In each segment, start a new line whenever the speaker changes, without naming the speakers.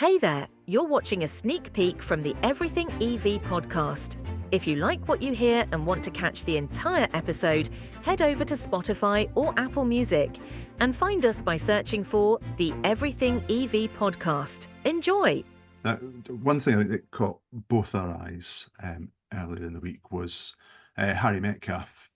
Hey there, you're watching a sneak peek from the Everything EV podcast. If you like what you hear and want to catch the entire episode, head over to Spotify or Apple Music and find us by searching for the Everything EV podcast. Enjoy!
One thing I think that caught both our eyes earlier in the week was Harry Metcalfe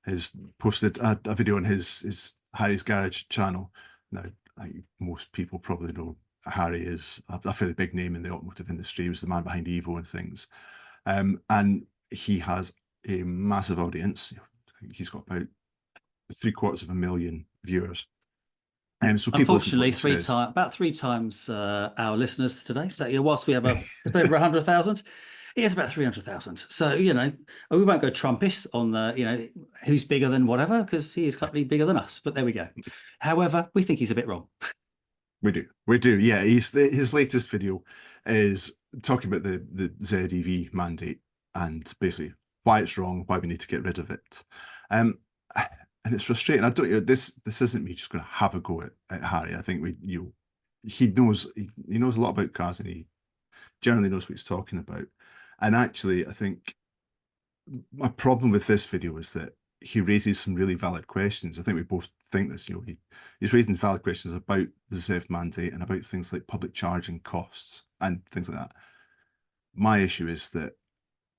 has posted a video on his Harry's Garage channel. Now, I think most people probably know Harry is a fairly big name in the automotive industry. He was the man behind Evo and things. And he has a massive audience. I think he's got about 750,000 viewers. So
unfortunately, about three times our listeners today. So whilst we have over 100,000, he has about 300,000. So we won't go Trumpish on who's bigger than whatever, because he is clearly bigger than us. But there we go. However, we think he's a bit wrong.
We do. Yeah, his latest video is talking about the ZEV mandate and basically why it's wrong, why we need to get rid of it. And it's frustrating. I don't. This isn't me just going to have a go at Harry. I think he knows a lot about cars, and he generally knows what he's talking about. And actually, I think my problem with this video is that he raises some really valid questions. I think we both think this. He's raising valid questions about the ZEV mandate and about things like public charging costs and things like that. My issue is that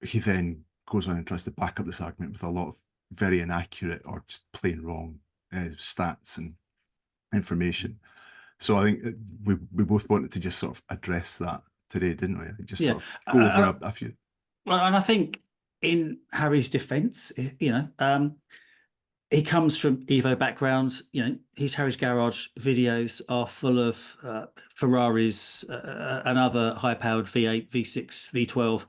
he then goes on and tries to back up this argument with a lot of very inaccurate or just plain wrong stats and information. So I think we both wanted to just sort of address that today, didn't we? I think just sort of go over a few.
Well, and I think in Harry's defence, he comes from Evo background. His Harry's Garage videos are full of Ferraris and other high-powered V8, V6,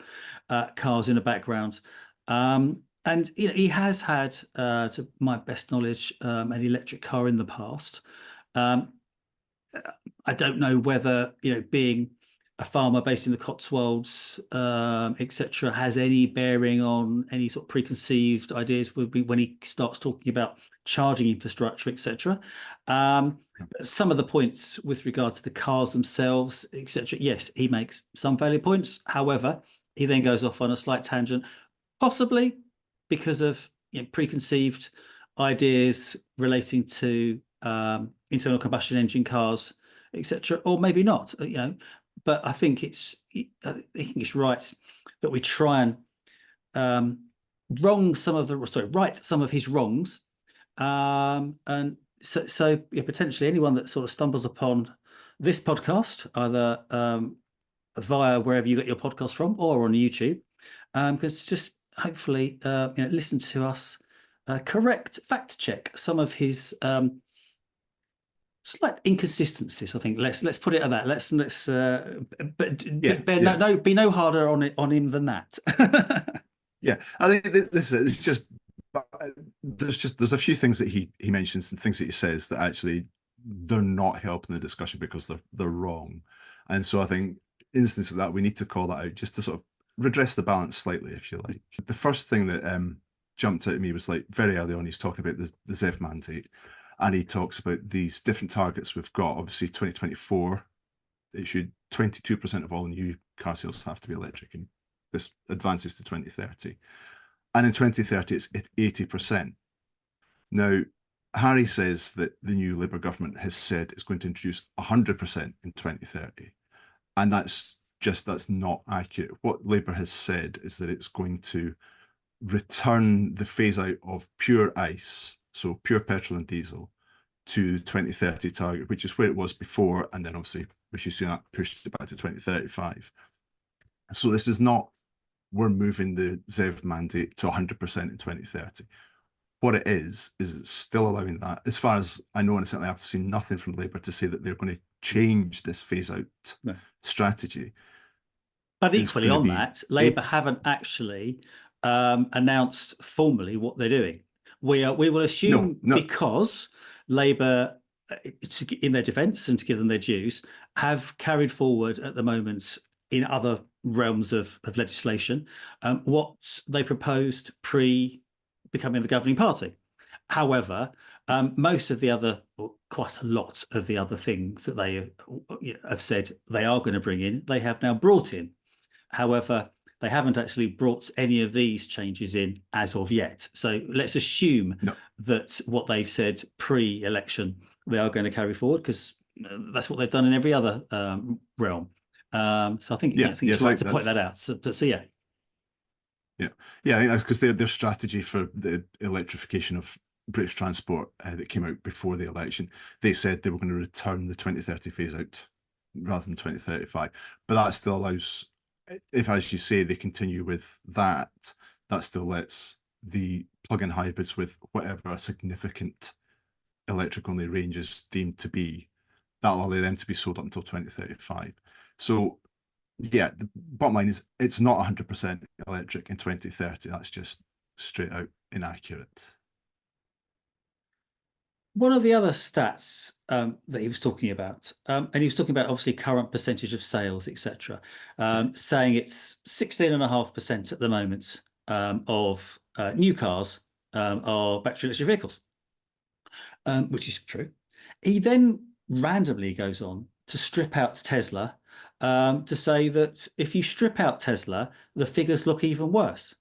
V12 cars in the background. And he has had, to my best knowledge, an electric car in the past. I don't know whether being a farmer based in the Cotswolds, etc., has any bearing on any sort of preconceived ideas when he starts talking about charging infrastructure, etc. Some of the points with regard to the cars themselves, etc., yes, he makes some valid points. However, he then goes off on a slight tangent, possibly because of preconceived ideas relating to internal combustion engine cars, etc., or maybe not. But I think it's right that we try and right some of his wrongs, and so potentially anyone that sort of stumbles upon this podcast, either via wherever you get your podcast from or on YouTube, because just hopefully listen to us fact check some of his slight inconsistencies. I think let's put it at that. Let's be no harder on him than that.
Yeah, I think this is just there's a few things that he mentions and things that he says that actually they're not helping the discussion because they're wrong. And so I think instances of that we need to call that out just to sort of redress the balance slightly, if you like. The first thing that jumped out at me was like very early on, he's talking about the ZEV mandate. And he talks about these different targets we've got. Obviously, 2024, it should 22% of all new car sales have to be electric, and this advances to 2030. And in 2030, it's at 80%. Now, Harry says that the new Labour government has said it's going to introduce 100% in 2030, and that's not accurate. What Labour has said is that it's going to return the phase out of pure ICE, so pure petrol and diesel, to 2030 target, which is where it was before, and then obviously Rishi Sunak pushed it back to 2035. So this is not we're moving the ZEV mandate to 100% in 2030. What it is it's still allowing that. As far as I know, and certainly I've seen nothing from Labour to say that they're going to change this phase-out strategy.
But equally on that, Labour haven't actually announced formally what they're doing. We will assume because Labour, in their defence and to give them their dues, have carried forward at the moment in other realms of legislation what they proposed pre-becoming the governing party. However, most of the other, quite a lot of the other things that they have said they are going to bring in, they have now brought in. However, they haven't actually brought any of these changes in as of yet. So let's assume that what they've said pre-election, they are going to carry forward, because that's what they've done in every other realm. So I think, I think it's right to point that out. So yeah.
Yeah, I think that's because their strategy for the electrification of British transport that came out before the election, they said they were going to return the 2030 phase out rather than 2035. But that still allows, if, as you say, they continue with that, that still lets the plug-in hybrids with whatever a significant electric-only range is deemed to be, that'll allow them to be sold up until 2035. So yeah, the bottom line is it's not 100% electric in 2030. That's just straight out inaccurate.
One of the other stats that he was talking about, and he was talking about obviously current percentage of sales, etc., saying it's 16.5% at the moment of new cars are battery electric vehicles, which is true. He then randomly goes on to strip out Tesla, to say that if you strip out Tesla, the figures look even worse.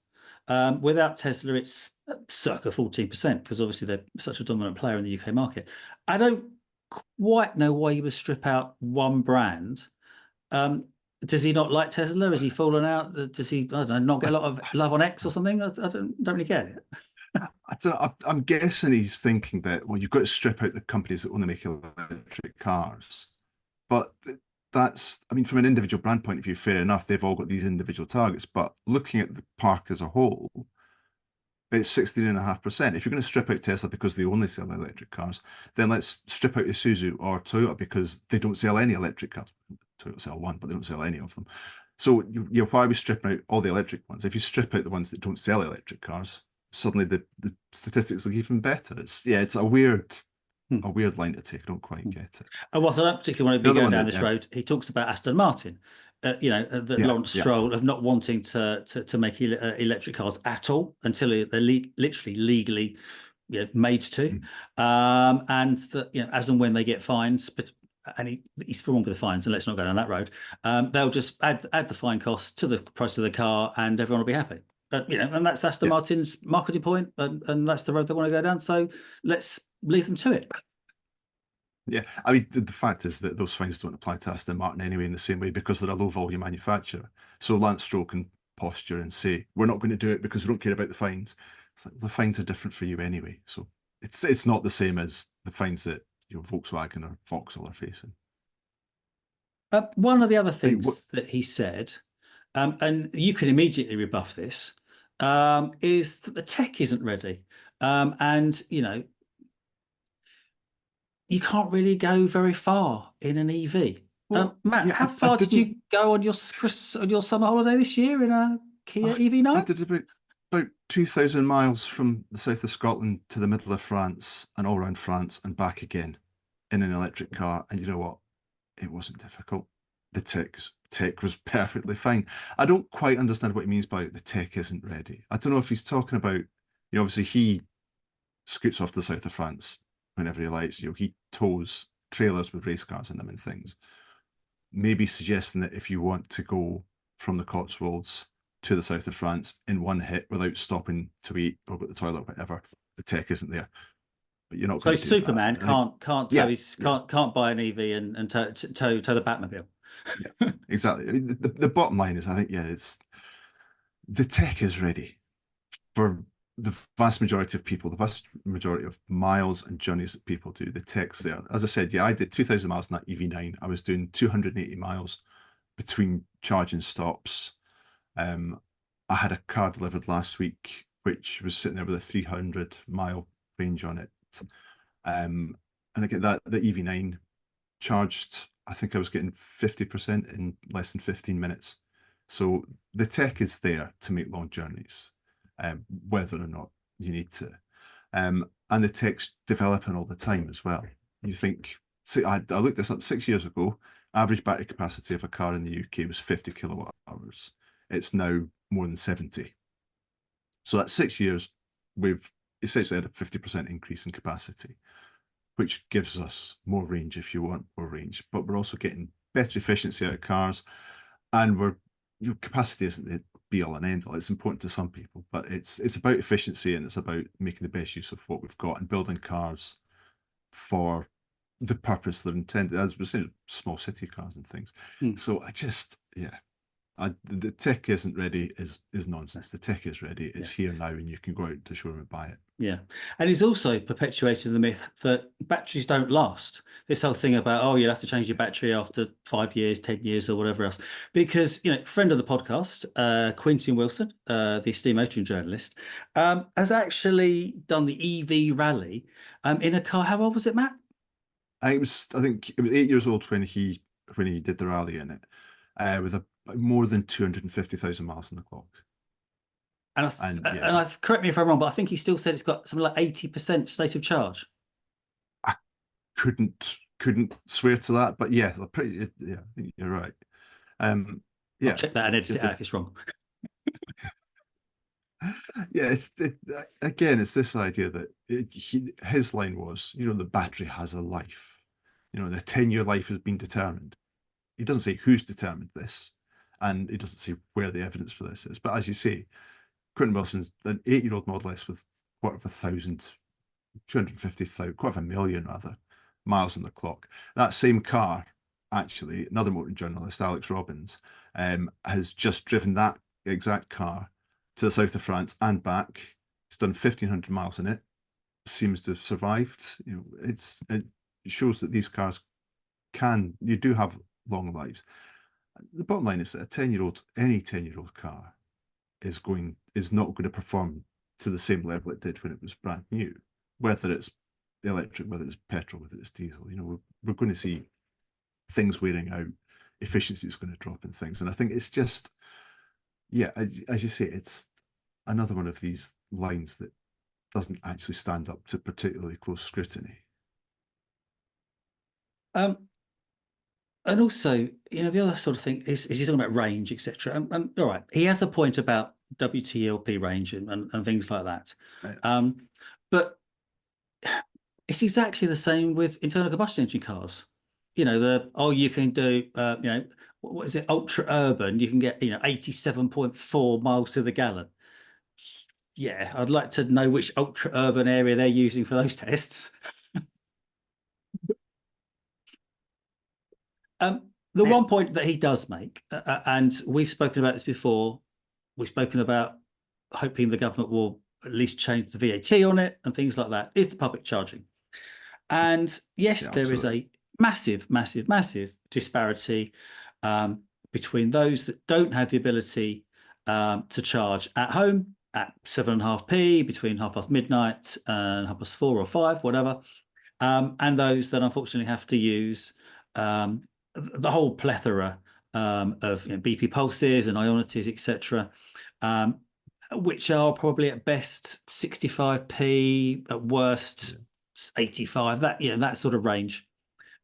Without Tesla, it's circa 14%, because obviously they're such a dominant player in the UK market. I don't quite know why you would strip out one brand. Does he not like Tesla? Has he fallen out? Does he, I don't know, not get a lot of love on X or something? I don't really get it.
I'm guessing he's thinking that, well, you've got to strip out the companies that only make electric cars. But that's, I mean, from an individual brand point of view, fair enough, they've all got these individual targets. But looking at the park as a whole, it's 16.5%. If you're going to strip out Tesla because they only sell electric cars, then let's strip out Isuzu or Toyota because they don't sell any electric cars. Toyota sell one, but they don't sell any of them. So why are we stripping out all the electric ones? If you strip out the ones that don't sell electric cars, suddenly the statistics look even better. It's a weird line to take. I don't quite get it.
And what I don't particularly want to be going down this road, he talks about Aston Martin, Lawrence Stroll of not wanting to make electric cars at all until they're literally legally made to, and that as and when they get fines, and he's for one with the fines, and let's not go down that road. They'll just add the fine cost to the price of the car, and everyone will be happy. And that's Aston Martin's marketing point, and that's the road they want to go down. So let's leave them to it.
Yeah, I mean, the fact is that those fines don't apply to Aston Martin anyway in the same way, because they're a low volume manufacturer. So Lance Stroll can posture and say, we're not going to do it because we don't care about the fines. It's like, the fines are different for you anyway. So it's not the same as the fines that Volkswagen or Vauxhall are facing.
One of the other things that he said, and you can immediately rebuff this, is that the tech isn't ready. And, you can't really go very far in an EV. Well, Matt, how far did you go on your summer holiday this year in a Kia EV9?
I did about 2,000 miles from the south of Scotland to the middle of France and all around France and back again in an electric car. And you know what? It wasn't difficult. The tech was perfectly fine. I don't quite understand what he means by the tech isn't ready. I don't know if he's talking about, obviously he scoots off to the south of France whenever he likes. He tows trailers with race cars in them and things. Maybe suggesting that if you want to go from the Cotswolds to the south of France in one hit without stopping to eat or go to the toilet or whatever, the tech isn't there. But you're not.
So Superman can't buy an EV and tow the Batmobile.
Yeah, exactly. I mean, the bottom line is, I think, it's the tech is ready for the vast majority of people, the vast majority of miles and journeys that people do. The tech's there. As I said, I did 2,000 miles in that EV9. I was doing 280 miles between charging stops. I had a car delivered last week, which was sitting there with a 300-mile range on it. And again, the EV9 charged, I think I was getting 50% in less than 15 minutes. So the tech is there to make long journeys, whether or not you need to. And the tech's developing all the time as well. You think, I looked this up 6 years ago, average battery capacity of a car in the UK was 50 kilowatt hours. It's now more than 70. So that's 6 years, we've essentially had a 50% increase in capacity. which gives us more range if you want more range, but we're also getting better efficiency out of cars, and capacity isn't the be all and end all. It's important to some people, but it's about efficiency, and it's about making the best use of what we've got and building cars for the purpose they're intended, as we're saying, small city cars and things. So the tech isn't ready is nonsense. The tech is ready. It's here now, and you can go out to showroom and buy it.
Yeah. And he's also perpetuated the myth that batteries don't last. This whole thing about, oh, you'll have to change your battery after 5 years, 10 years, or whatever else. Because, friend of the podcast, Quentin Wilson, the esteemed motoring journalist, has actually done the EV rally in a car. How old was it, Matt?
I think it was 8 years old when he did the rally in it, with more than 250,000 miles on the clock.
And correct me if I'm wrong, but I think he still said it's got something like 80% state of charge.
I couldn't swear to that, but yeah, I think you're right.
I'll check that and edit it out if it's wrong.
Yeah, it's this idea that his line was, the battery has a life. The 10-year life has been determined. He doesn't say who's determined this, and he doesn't say where the evidence for this is. But as you say, Quentin Wilson's an 8-year-old Model S with 250,000 rather, miles on the clock. That same car, actually, another motoring journalist, Alex Robbins, has just driven that exact car to the south of France and back. He's done 1,500 miles in it. Seems to have survived. It shows that these cars you do have long lives. The bottom line is that any 10-year-old car is not going to perform to the same level it did when it was brand new, whether it's electric, whether it's petrol, whether it's diesel. We're going to see things wearing out, efficiency is going to drop in things. And I think it's just, as you say, it's another one of these lines that doesn't actually stand up to particularly close scrutiny.
And also, the other sort of thing is you're talking about range, etc. And all right, he has a point about WTLP range and things like that. Right. But it's exactly the same with internal combustion engine cars. You can do, what is it, ultra urban, you can get, 87.4 miles to the gallon. Yeah, I'd like to know which ultra urban area they're using for those tests. The one point that he does make, and we've spoken about this before, we've spoken about hoping the government will at least change the VAT on it and things like that, is the public charging. And yes, there is a massive, massive, massive disparity between those that don't have the ability to charge at home at 7.5p between midnight and 4:30 or 5, whatever, and those that unfortunately have to use the whole plethora of BP pulses and Ionities, etc., which are probably at best 65p, at worst 85. That sort of range.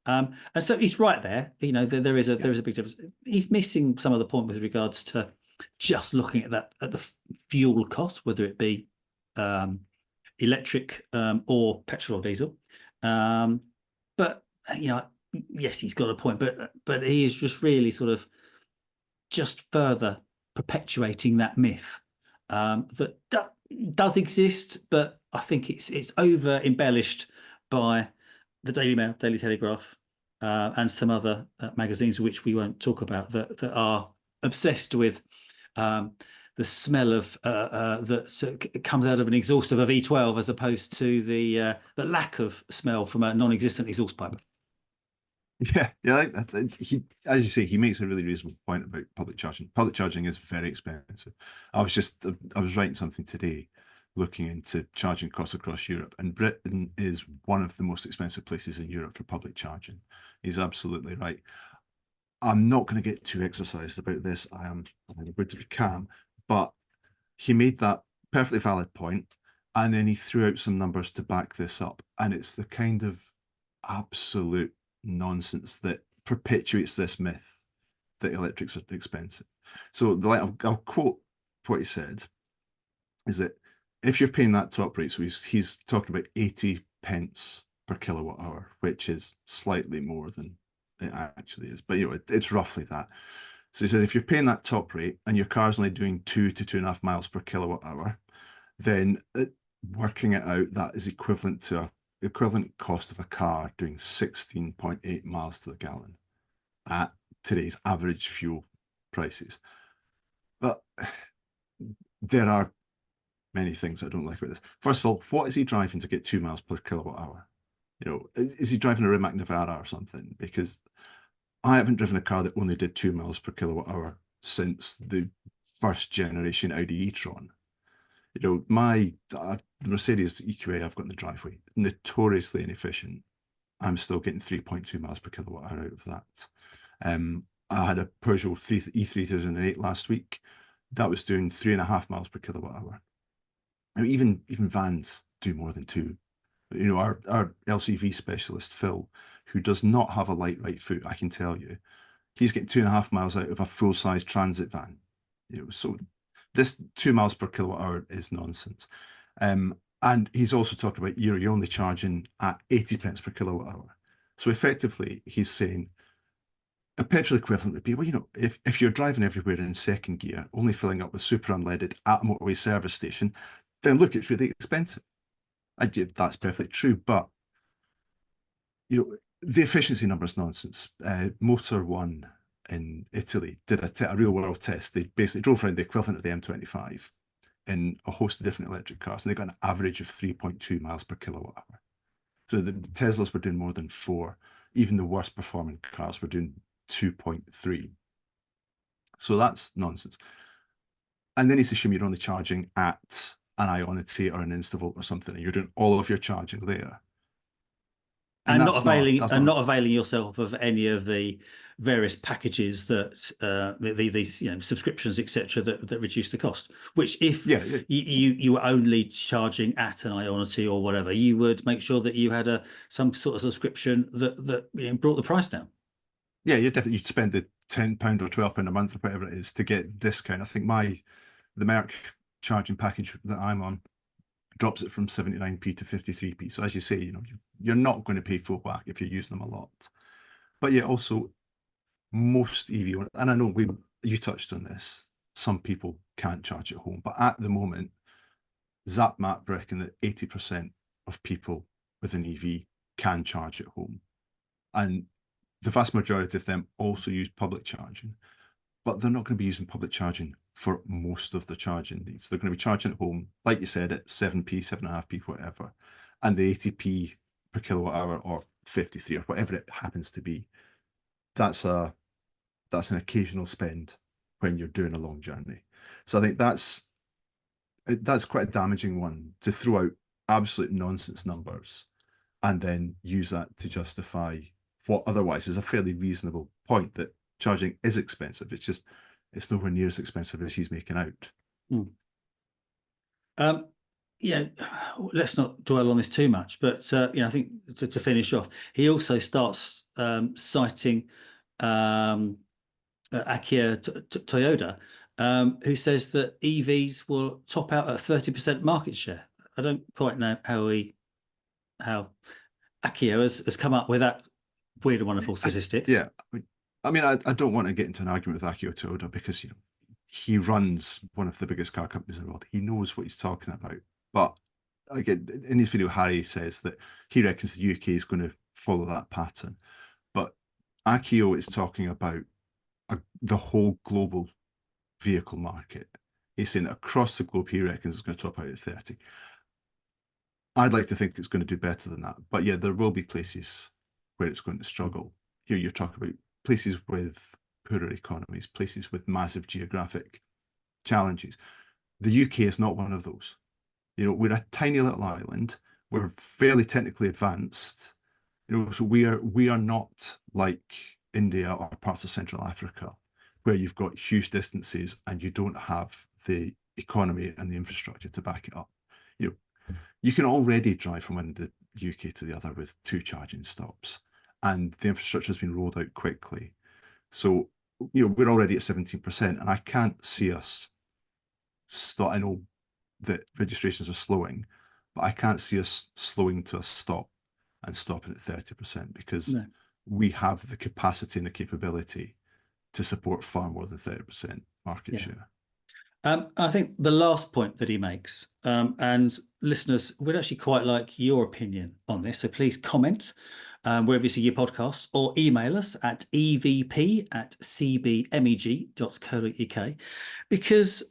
And so he's right there. There is a big difference. He's missing some of the point with regards to just looking at the fuel cost, whether it be electric or petrol or diesel. But yes, he's got a point, but he is just really sort of just further perpetuating that myth that does exist, but I think it's over embellished by the Daily Mail, Daily Telegraph, and some other magazines which we won't talk about that are obsessed with the smell of that comes out of an exhaust of a V12 as opposed to the lack of smell from a non-existent exhaust pipe.
Yeah. As you say, he makes a really reasonable point about public charging. Public charging is very expensive. I was writing something today, looking into charging costs across Europe, and Britain is one of the most expensive places in Europe for public charging. He's absolutely right. I'm not going to get too exercised about this. I'm going to be calm, but he made that perfectly valid point, and then he threw out some numbers to back this up, and it's the kind of absolute nonsense that perpetuates this myth that electrics are expensive. So I'll quote what he said, is that if you're paying that top rate, so he's talking about 80 pence per kilowatt hour, which is slightly more than it actually is. But it's roughly that. So he says if you're paying that top rate and your car's only doing 2 to 2.5 miles per kilowatt hour, then working it out, that is equivalent to a equivalent cost of a car doing 16.8 miles to the gallon at today's average fuel prices. But there are many things I don't like about this. First of all, what is he driving to get 2 miles per kilowatt hour? Is he driving a Rimac Navara or something? Because I haven't driven a car that only did 2 miles per kilowatt hour since the first generation Audi e-tron. The Mercedes EQA I've got in the driveway, notoriously inefficient. I'm still getting 3.2 miles per kilowatt hour out of that. I had a Peugeot E3008 last week. That was doing 3.5 miles per kilowatt hour. Now, even vans do more than 2. Our LCV specialist, Phil, who does not have a light right foot, I can tell you, he's getting 2.5 miles out of a full-size transit van. So this 2 miles per kilowatt hour is nonsense. And he's also talking about, you're only charging at 80 pence per kilowatt hour. So effectively, he's saying a petrol equivalent would be, well, if you're driving everywhere in second gear, only filling up with super unleaded at a motorway service station, then look, it's really expensive. That's perfectly true, but the efficiency number is nonsense. Motor One in Italy did a real world test. They basically drove around the equivalent of the M25 in a host of different electric cars, and they got an average of 3.2 miles per kilowatt hour. So the Teslas were doing more than 4. Even the worst performing cars were doing 2.3. So that's nonsense. And then he's assuming you're only charging at an Ionity or an Instavolt or something, and you're doing all of your charging there.
And not availing yourself of any of the various packages that these subscriptions, etc., that reduce the cost. Which if you were only charging at an Ionity or whatever, you would make sure that you had some sort of subscription that brought the price down.
Yeah, you'd spend the £10 or £12 a month or whatever it is to get the discount. I think the Merc charging package that I'm on drops it from 79p to 53p. So as you say, you're not going to pay full whack if you're using them a lot. But yeah, also most EV, and I know you touched on this, some people can't charge at home, but at the moment, ZapMap reckon that 80% of people with an EV can charge at home. And the vast majority of them also use public charging, but they're not going to be using public charging for most of the charging needs. They're going to be charging at home, like you said, at 7p, 7.5p, whatever, and the 80p per kilowatt hour or 53 or whatever it happens to be. That's an occasional spend when you're doing a long journey. So I think that's quite a damaging one, to throw out absolute nonsense numbers and then use that to justify what otherwise is a fairly reasonable point, that charging is expensive. It's nowhere near as expensive as he's making out.
Let's not dwell on this too much, but I think to finish off, he also starts citing Akio Toyoda, who says that EVs will top out at 30% market share. I don't quite know how Akio has come up with that weird and wonderful statistic.
I don't want to get into an argument with Akio Toyoda because he runs one of the biggest car companies in the world. He knows what he's talking about. But again, in his video, Harry says that he reckons the UK is going to follow that pattern. But Akio is talking about the whole global vehicle market. He's saying that across the globe, he reckons it's going to top out at 30. I'd like to think it's going to do better than that. But yeah, there will be places where it's going to struggle. Here you're talking about places with poorer economies, places with massive geographic challenges. The UK is not one of those. We're a tiny little island. We're fairly technically advanced. So we are not like India or parts of Central Africa, where you've got huge distances and you don't have the economy and the infrastructure to back it up. You can already drive from one end of the UK to the other with 2 charging stops, and the infrastructure has been rolled out quickly. So, we're already at 17%, and I can't see us stop. I know that registrations are slowing, but I can't see us slowing to a stop and stopping at 30%, because
No.
we have the capacity and the capability to support far more than 30% market
Yeah.
share.
I think the last point that he makes, and listeners, we'd actually quite like your opinion on this. So please comment wherever you see your podcasts, or email us at evp@cbmeg.co.uk, because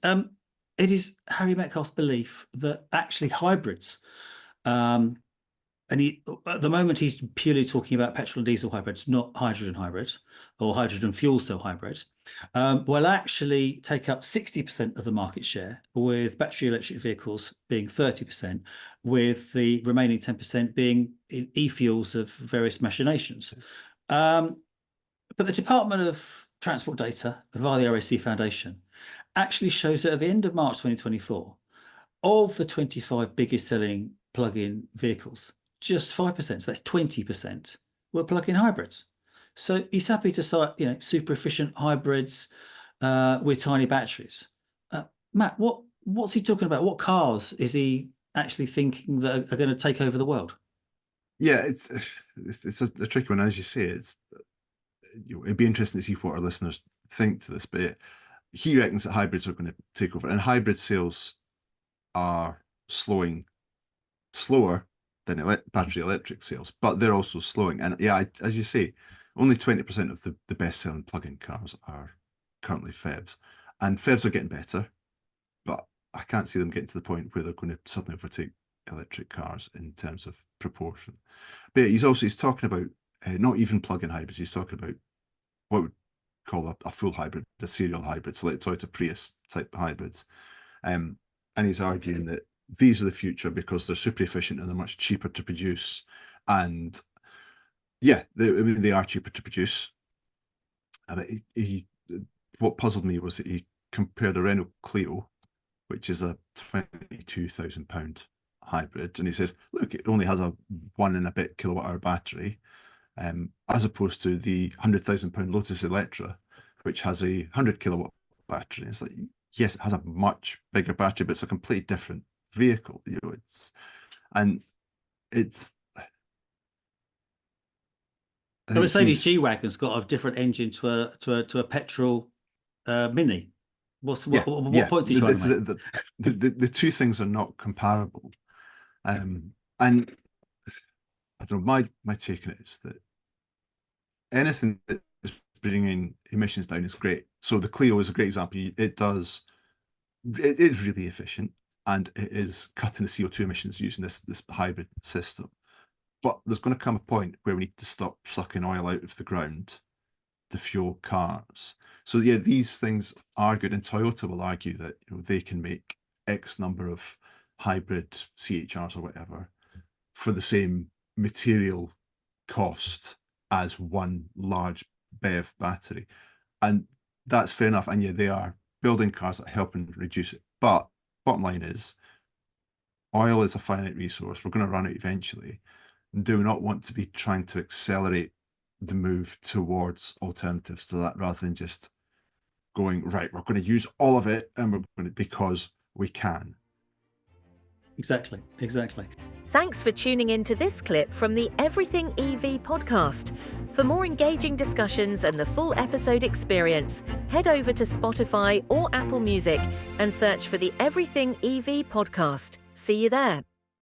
it is Harry Metcalfe's belief that actually hybrids, and at the moment he's purely talking about petrol and diesel hybrids, not hydrogen hybrids or hydrogen fuel cell hybrids, will actually take up 60% of the market share, with battery electric vehicles being 30%, with the remaining 10% being in e-fuels of various machinations. But the Department of Transport data via the RAC Foundation actually shows that at the end of March 2024, of the 25 biggest selling plug-in vehicles, just 5%, so that's 20%, were plug-in hybrids. So he's happy to cite, super efficient hybrids with tiny batteries. Matt, what's he talking about? What cars is he actually thinking that are going to take over the world?
Yeah, it's a tricky one, as you say. It'd be interesting to see what our listeners think to this, but he reckons that hybrids are going to take over, and hybrid sales are slower than battery electric sales, but they're also slowing. And yeah, as you say, only 20% of the best-selling plug-in cars are currently PHEVs, and PHEVs are getting better, but I can't see them getting to the point where they're going to suddenly overtake electric cars in terms of proportion. But he's talking about not even plug-in hybrids. He's talking about what we call a full hybrid, a serial hybrid, so like Toyota Prius type hybrids. And he's arguing that these are the future because they're super efficient and they're much cheaper to produce. And yeah, they are cheaper to produce. And what puzzled me was that he compared a Renault Clio, which is a £22,000 hybrid, and he says, look, it only has a 1 and a bit kilowatt-hour battery, as opposed to the £100,000 Lotus Electra, which has a 100 kilowatt battery. It's like, yes, it has a much bigger battery, but it's a completely different vehicle.
The Mercedes G-Wagon's got a different engine to a petrol Mini. What point is he trying to make?
The two things are not comparable. And I don't know, my take on it is that anything that is bringing emissions down is great. So the Clio is a great example. It's really efficient, and it is cutting the CO2 emissions using this hybrid system. But there's going to come a point where we need to stop sucking oil out of the ground to fuel cars. So yeah, these things are good, and Toyota will argue that they can make X number of hybrid CHRs or whatever for the same material cost as one large BEV battery, and that's fair enough. And yeah, they are building cars that help and reduce it. But bottom line is, oil is a finite resource. We're going to run out eventually. And do we not want to be trying to accelerate the move towards alternatives to that, rather than just going, right, we're going to use all of it and we're going to, because we can.
Exactly.
Thanks for tuning in to this clip from the Everything EV podcast. For more engaging discussions and the full episode experience, head over to Spotify or Apple Music and search for the Everything EV podcast. See you there.